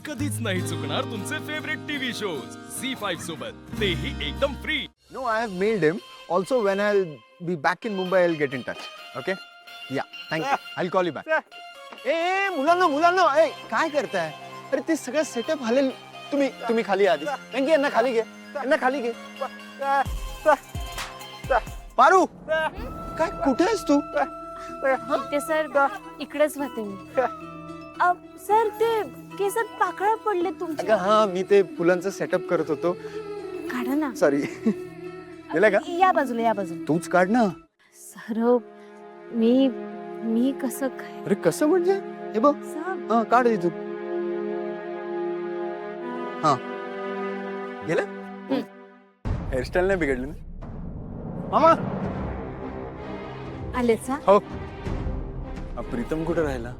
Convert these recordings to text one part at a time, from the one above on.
कधीच नाही चुकणार तुमचे फेवरेट टीव्ही शोज झी5 सोबत, तेही एकदम free. No, I have mailed him. Also, when I'll be back in Mumbai, I'll get in touch. Okay? Yeah, thank you. I'll call you back. ए मुलांना ए काय करताय? अरे ते सगळं सेटअप हलेल. तुम्ही खाली या आधी. वेंकी यांना खाली घे. पारू काय कुठे आहेस तू? ते सर इकडेच होते मी. सर ते केसात पाकळ्या पडले तुमचे. अगं हा मी ते फुलांचं सेटअप करत होतो. काढा ना. सॉरी. गेला का? या बाजूला. तूच काढ ना. सर मी कसं काय अरे कसं म्हणजे? हे बघ. सर हा काढ इथून. हा गेलं? हेअरस्टाईल नाही बिघडली ना? मामा आले सा. हो. प्रीतम कुठे राहिला?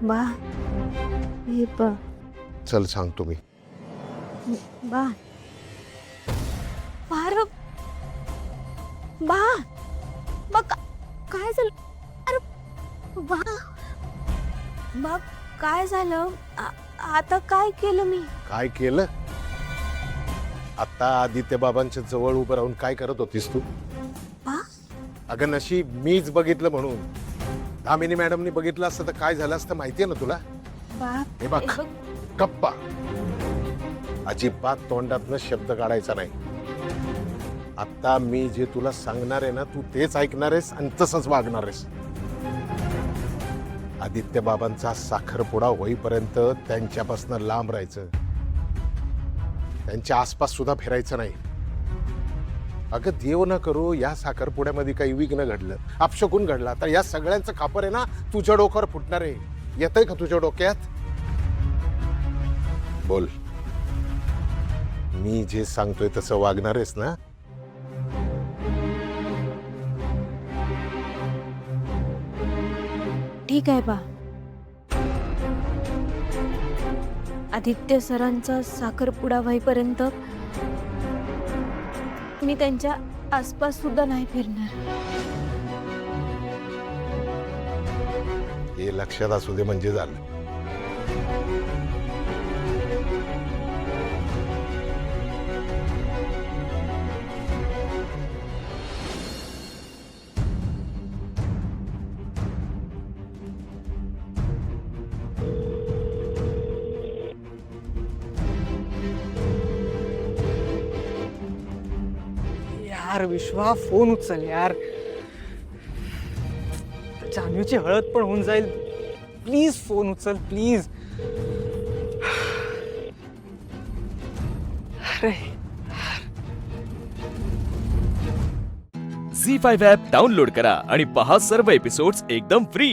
बा हे बा चल सांगतो मी. बा बार बा बा काय झालं? अरे बा काय झालं? आता काय केलं मी? काय केलं? आता आदित्य बाबांच्या जवळ उभं राहून काय करत होतीस तू? बा अगं नशीब मीच बघितलं म्हणून. दामिनी मॅडमनी बघितलं असतं तर काय झालं असतं माहितीये ना तुला? बा हे बघ गप्पा. अजिबात तोंडातनं शब्द काढायचा नाही. आता मी जे तुला सांगणार आहे ना तू तेच ऐकणार आहेस आणि तसंच वागणार आहेस. आदित्य बाबांचा साखरपुडा होईपर्यंत त्यांच्यापासून लांब राहायचं. त्यांच्या आसपास सुद्धा फिरायचं नाही. अगं देव न करू या साखरपुड्यामध्ये काही विघ्न घडलं, अपशकुन घडला तर या सगळ्यांचं खापर आहे ना तुझ्या डोक्यावर फुटणार आहे. येतंय का तुझ्या डोक्यात? बोल, मी जे सांगतोय तसं वागणार आहेस ना? ठीक आहे बा. आदित्य सरांचा साखरपुडा होईपर्यंत मी त्यांच्या आसपास सुद्धा नाही फिरणार. हे लक्षात असू दे म्हणजे झालं. यार विश्वा फोन उचल यार. जान्हवीची हळद पण होऊन जाईल. प्लीज फोन उचल प्लीज. अरे झी5 ॲप डाउनलोड करा आणि पहा सर्व एपिसोड्स एकदम फ्री.